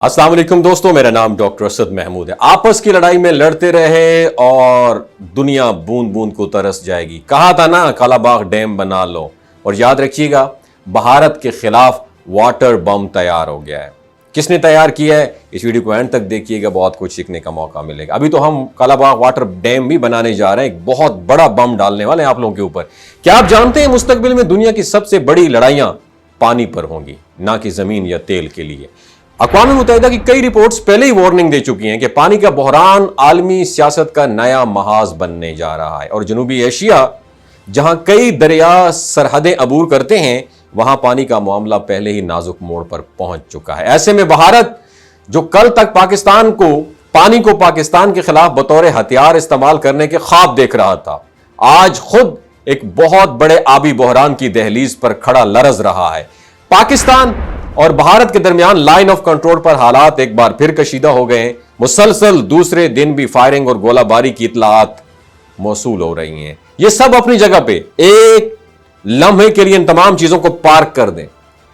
अस्सलाम वालेकुम दोस्तों, मेरा नाम डॉक्टर असद महमूद है। आपस की लड़ाई में लड़ते रहे और दुनिया बूंद बूंद को तरस जाएगी। कहा था ना, कालाबाग डैम बना लो। और याद रखिएगा, भारत के खिलाफ वाटर बम तैयार हो गया है। किसने तैयार किया है, इस वीडियो को एंड तक देखिएगा, बहुत कुछ सीखने का मौका मिलेगा। अभी तो हम कालाबाग वाटर डैम भी बनाने जा रहे हैं, एक बहुत बड़ा बम डालने वाले हैं आप लोगों के ऊपर। क्या आप जानते हैं मुस्तकबिल में दुनिया की सबसे बड़ी लड़ाइयां पानी पर होंगी, ना कि जमीन या तेल के लिए। अक़वाम मुत्तहिदा की कई रिपोर्ट्स पहले ही वार्निंग दे चुकी हैं कि पानी का बहरान आलमी सियासत का नया महाज बनने जा रहा है। और जनूबी एशिया, जहां कई दरिया सरहदें अबूर करते हैं, वहां पानी का मामला पहले ही नाजुक मोड़ पर पहुंच चुका है। ऐसे में भारत, जो कल तक पानी को पाकिस्तान के खिलाफ बतौर हथियार इस्तेमाल करने के ख्वाब देख रहा था, आज खुद एक बहुत बड़े आबी बहरान की दहलीज पर खड़ा लरज रहा है। पाकिस्तान और भारत के दरमियान लाइन ऑफ कंट्रोल पर हालात एक बार फिर कशीदा हो गए हैं। मुसलसल दूसरे दिन भी फायरिंग और गोलाबारी की इतलात मौसूल हो रही हैं। ये सब अपनी जगह पे एक लम्हे के लिए इन तमाम चीजों को पार्क कर दें,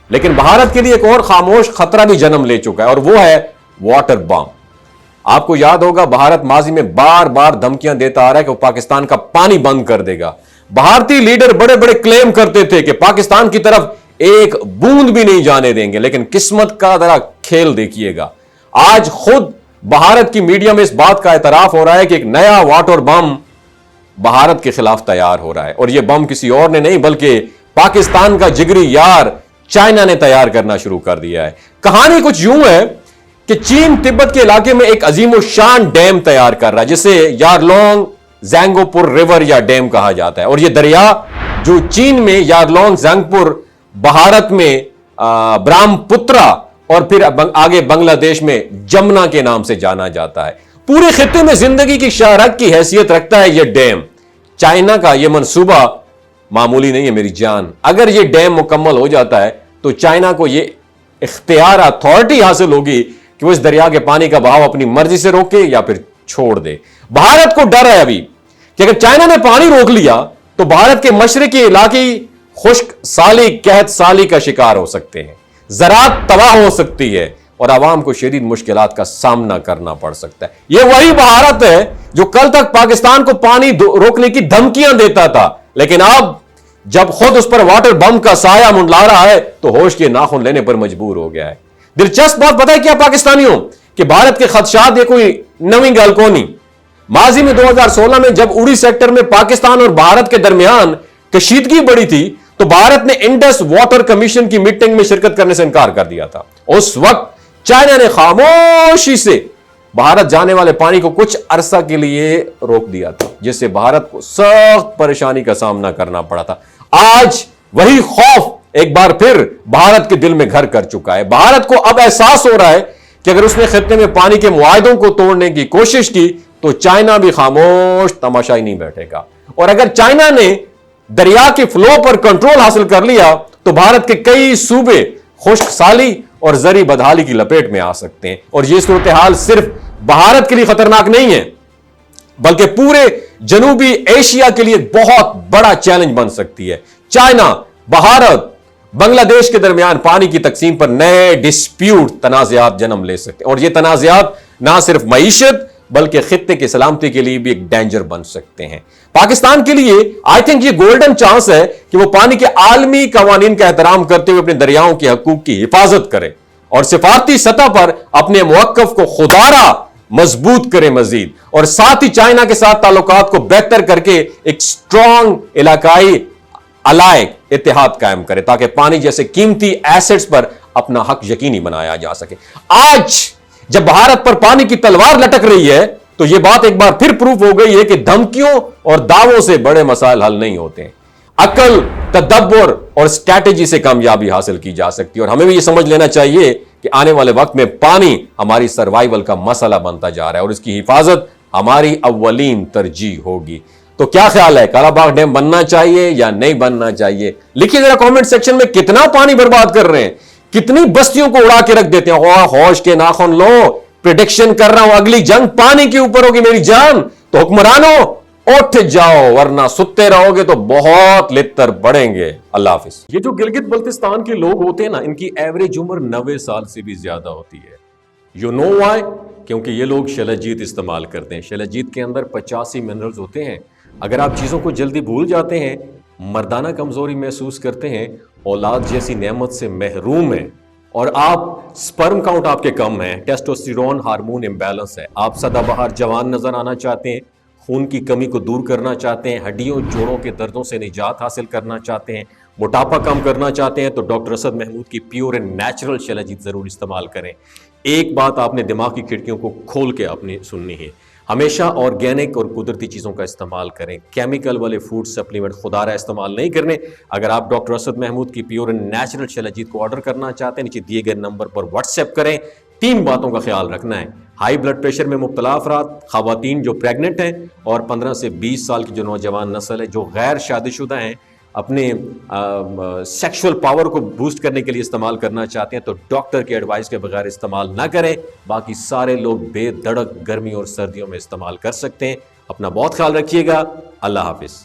लेकिन भारत के लिए एक और खामोश खतरा भी जन्म ले चुका है, और वो है वाटर बम। आपको याद होगा, भारत माजी में बार बार धमकियां देता आ रहा है कि वो पाकिस्तान का पानी बंद कर देगा। भारतीय लीडर बड़े बड़े क्लेम करते थे कि पाकिस्तान की तरफ एक बूंद भी नहीं जाने देंगे, लेकिन किस्मत का जरा खेल देखिएगा। आज खुद भारत की मीडिया में इस बात का एतराफ हो रहा है कि एक नया वाटर बम भारत के खिलाफ तैयार हो रहा है। और यह बम किसी और ने नहीं, बल्कि पाकिस्तान का जिगरी यार चाइना ने तैयार करना शुरू कर दिया है। कहानी कुछ यूं है कि चीन तिब्बत के इलाके में एक अजीम शान डैम तैयार कर रहा है, जिसे यारलोंग ज़ैंगोपुर रिवर या डैम कहा जाता है। और यह दरिया, जो चीन में यारलोंग ज़ैंगपुर, भारत में ब्रह्मपुत्रा और फिर आगे बांग्लादेश में जमुना के नाम से जाना जाता है, पूरे खित्ते में जिंदगी की शाहरग की हैसियत रखता है। यह डैम, चाइना का यह मंसूबा मामूली नहीं है मेरी जान। अगर यह डैम मुकम्मल हो जाता है तो चाइना को यह इख्तियार, अथॉरिटी हासिल होगी कि वो इस दरिया के पानी का बहाव अपनी मर्जी से रोके या फिर छोड़ दे। भारत को डर है अभी कि अगर चाइना ने पानी रोक लिया तो भारत के मशरकी इलाके खुश्क साली, कहत साली का शिकार हो सकते हैं, ज़राअत तबाह हो सकती है और आवाम को शदीद मुश्किलात का सामना करना पड़ सकता है। यह वही भारत है जो कल तक पाकिस्तान को पानी रोकने की धमकियां देता था, लेकिन अब जब खुद उस पर वाटर बम का साया मुंडला रहा है तो होश के नाखून लेने पर मजबूर हो गया है। दिलचस्प बात पता है क्या पाकिस्तानियों, कि भारत के खदशात ये कोई नवी गल को नहीं। माजी में 2016 में जब उड़ी सेक्टर में पाकिस्तान और भारत के दरमियान कशीदगी बढ़ी थी, तो भारत ने इंडस वाटर कमीशन की मीटिंग में शिरकत करने से इनकार कर दिया था। उस वक्त चाइना ने खामोशी से भारत जाने वाले पानी को कुछ अरसा के लिए रोक दिया था, जिससे भारत को सख्त परेशानी का सामना करना पड़ा था। आज वही खौफ एक बार फिर भारत के दिल में घर कर चुका है। भारत को अब एहसास हो रहा है कि अगर उसने खित्ते में पानी के मुआहदों को तोड़ने की कोशिश की तो चाइना भी खामोश तमाशाई नहीं बैठेगा। और अगर चाइना ने दरिया के फ्लो पर कंट्रोल हासिल कर लिया तो भारत के कई सूबे खुश्क साली और जरी बदहाली की लपेट में आ सकते हैं। और यह सूरत हाल सिर्फ भारत के लिए खतरनाक नहीं है, बल्कि पूरे जनूबी एशिया के लिए बहुत बड़ा चैलेंज बन सकती है। चाइना, भारत, बांग्लादेश के दरमियान पानी की तकसीम पर नए डिस्प्यूट, तनाज़ात जन्म ले सकते हैं। और यह तनाज़ात ना सिर्फ मईशत बल्कि खित्ते की सलामती के लिए भी एक डेंजर बन सकते हैं। पाकिस्तान के लिए आई थिंक ये गोल्डन चांस है कि वो पानी के आलमी कवानीन का एहतराम करते हुए अपने दरियाओं के हकूक की हिफाजत करे और सिफारती सतह पर अपने मुवक्कफ को खुदारा मजबूत करे मजीद, और साथ ही चाइना के साथ ताल्लुकात को बेहतर करके एक स्ट्रॉन्ग इलाकाई अलाय इत्तेहाद कायम करे, ताकि पानी जैसे कीमती एसेट्स पर अपना हक यकीनी बनाया जा सके। आज जब भारत पर पानी की तलवार लटक रही है तो यह बात एक बार फिर प्रूफ हो गई है कि धमकियों और दावों से बड़े मसाइल हल नहीं होते। अकल, तदब्बर और स्ट्रैटेजी से कामयाबी हासिल की जा सकती है। और हमें भी यह समझ लेना चाहिए कि आने वाले वक्त में पानी हमारी सर्वाइवल का मसला बनता जा रहा है और इसकी हिफाजत हमारी अव्वलीन तरजीह होगी। तो क्या ख्याल है, कालाबाग डैम बनना चाहिए या नहीं बनना चाहिए? लिखिए जरा कमेंट सेक्शन में। कितना पानी बर्बाद कर रहे हैं, कितनी बस्तियों को उड़ा के रख देते हैं। होश के नाखून लो, प्रेडिक्शन कर रहा हूं अगली जंग पानी के ऊपर होगी मेरी जान। तो हुक्मरानों उठ जाओ, वरना सुत्ते रहोगे तो बहुत लित्तर बढ़ेंगे। अल्लाह हाफिज। ये जो गिलगित बल्तिस्तान के लोग होते हैं ना, इनकी एवरेज उम्र 90 साल से भी ज्यादा होती है। You know why? کیونکہ یہ لوگ شلجیت استعمال کرتے ہیں. شلجیت کے اندر 85 منرلز ہوتے ہیں. اگر آپ چیزوں کو جلدی بھول جاتے ہیں، مردانہ کمزوری محسوس کرتے ہیں، اولاد جیسی نعمت سے محروم ہیں، اور آپ سپرم کاؤنٹ آپ کے کم ہیں، ٹیسٹوسٹیرون ہارمون امبیلنس ہے، آپ سدا بہار جوان نظر آنا چاہتے ہیں، خون کی کمی کو دور کرنا چاہتے ہیں، ہڈیوں جوڑوں کے دردوں سے نجات حاصل کرنا چاہتے ہیں، موٹاپا کم کرنا چاہتے ہیں، تو ڈاکٹر اسد محمود کی پیور اینڈ نیچرل شلجیت ضرور استعمال کریں. ایک بات آپ نے دماغ کی کھڑکیوں کو کھول کے اپنی سننی ہے، ہمیشہ آرگینک اور قدرتی چیزوں کا استعمال کریں. کیمیکل والے فوڈ سپلیمنٹ خدا رہا استعمال نہیں کرنے. اگر آپ ڈاکٹر اسد محمود کی پیور اینڈ نیچرل شلجیت کو آرڈر کرنا چاہتے ہیں، نیچے دیے گئے نمبر پر واٹس ایپ کریں. 3 باتوں کا خیال رکھنا ہے: ہائی بلڈ پریشر میں مبتلا افراد، خواتین جو پریگننٹ ہیں، اور 15 سے 20 سال کی جو نوجوان نسل ہے جو غیر شادی شدہ ہیں، اپنے سیکشول پاور کو بوسٹ کرنے کے لیے استعمال کرنا چاہتے ہیں، تو ڈاکٹر کی ایڈوائس کے بغیر استعمال نہ کریں. باقی سارے لوگ بے دھڑک گرمی اور سردیوں میں استعمال کر سکتے ہیں. اپنا بہت خیال رکھیے گا. اللہ حافظ.